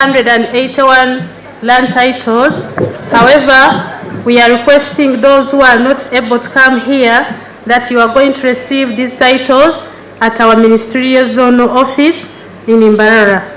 181 land titles. However, we are requesting those who are not able to come here that you are going to receive these titles at our ministerial zonal office in Mbarara.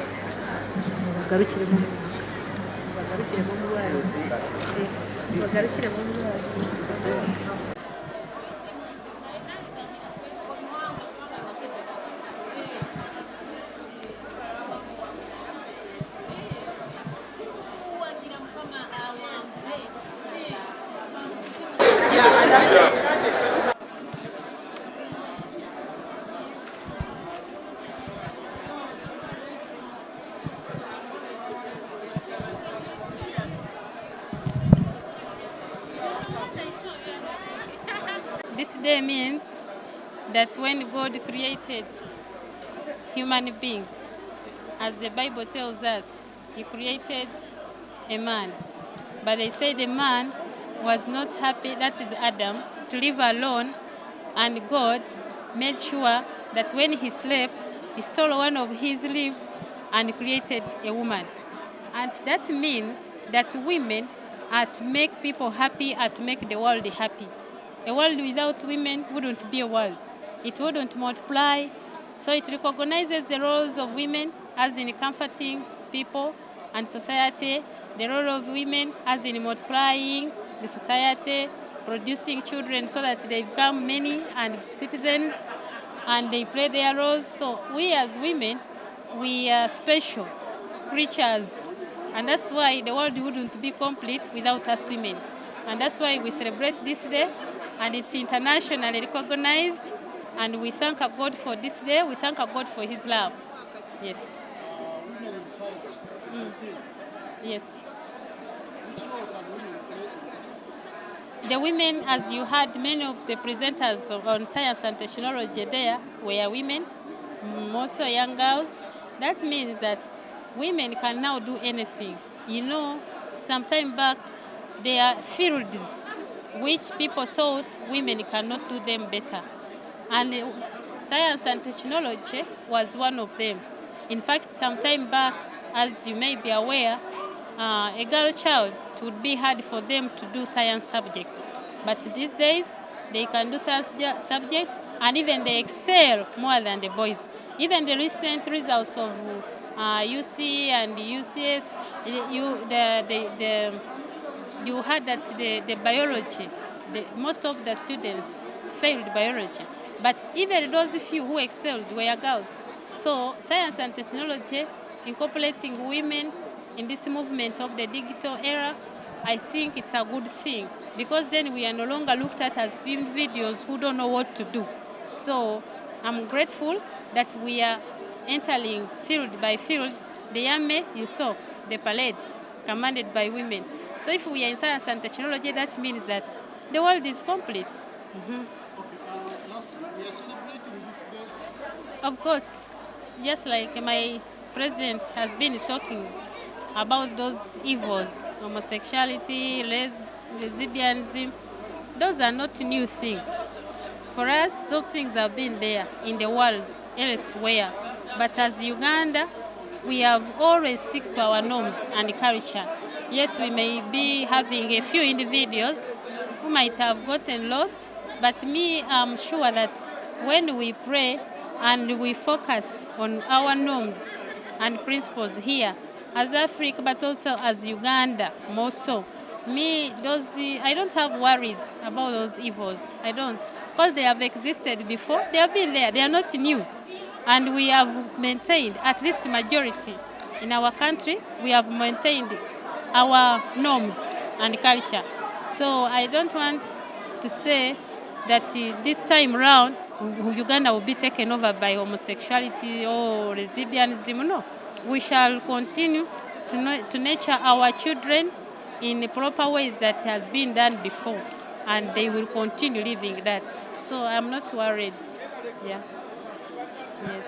This day means that when God created human beings, as the Bible tells us, He created a man. But they say the man was not happy, that is Adam, to live alone, and God made sure that when he slept, He stole one of his ribs and created a woman. And that means that women are to make people happy, are to make the world happy. A world without women wouldn't be a world. It wouldn't multiply. So it recognizes the roles of women as in comforting people and society, the role of women as in multiplying the society, producing children so that they become many and citizens and they play their roles. So we as women, we are special creatures. And that's why the world wouldn't be complete without us women. And that's why we celebrate this day, and it's internationally recognized. And we thank our God for this day. We thank our God for His love. Yes. Women in science. Yes. The women, as you heard, many of the presenters on science and technology there were women, also young girls. That means that women can now do anything. You know, some time back, there are fields which people thought women cannot do them better. And science and technology was one of them. In fact, some time back, as you may be aware, a girl child, it would be hard for them to do science subjects. But these days, they can do science subjects, and even they excel more than the boys. Even the recent results of UC and UCS, you heard that the biology, most of the students failed biology. But even those few who excelled were girls. So science and technology, incorporating women in this movement of the digital era, I think it's a good thing, because then we are no longer looked at as individuals who don't know what to do. So I'm grateful that we are entering field by field. The army, you saw, the parade, commanded by women. So if we are in science and technology, that means that the world is complete. Okay, last, we are celebrating this day. Of course, just like my president has been talking about those evils, homosexuality, lesbianism, those are not new things. For us, those things have been there in the world, elsewhere. But as Uganda, we have always stick to our norms and culture. Yes, we may be having a few individuals who might have gotten lost, but me, I'm sure that when we pray and we focus on our norms and principles here, as Africa, but also as Uganda, more so, I don't have worries about those evils. I don't, because they have existed before. They have been there. They are not new. And we have maintained, at least majority in our country, we have maintained our norms and culture. So I don't want to say that this time around Uganda will be taken over by homosexuality or lesbianism. No, we shall continue to nurture our children in proper ways that has been done before, and they will continue living that. So I'm not worried. Yeah. Yes.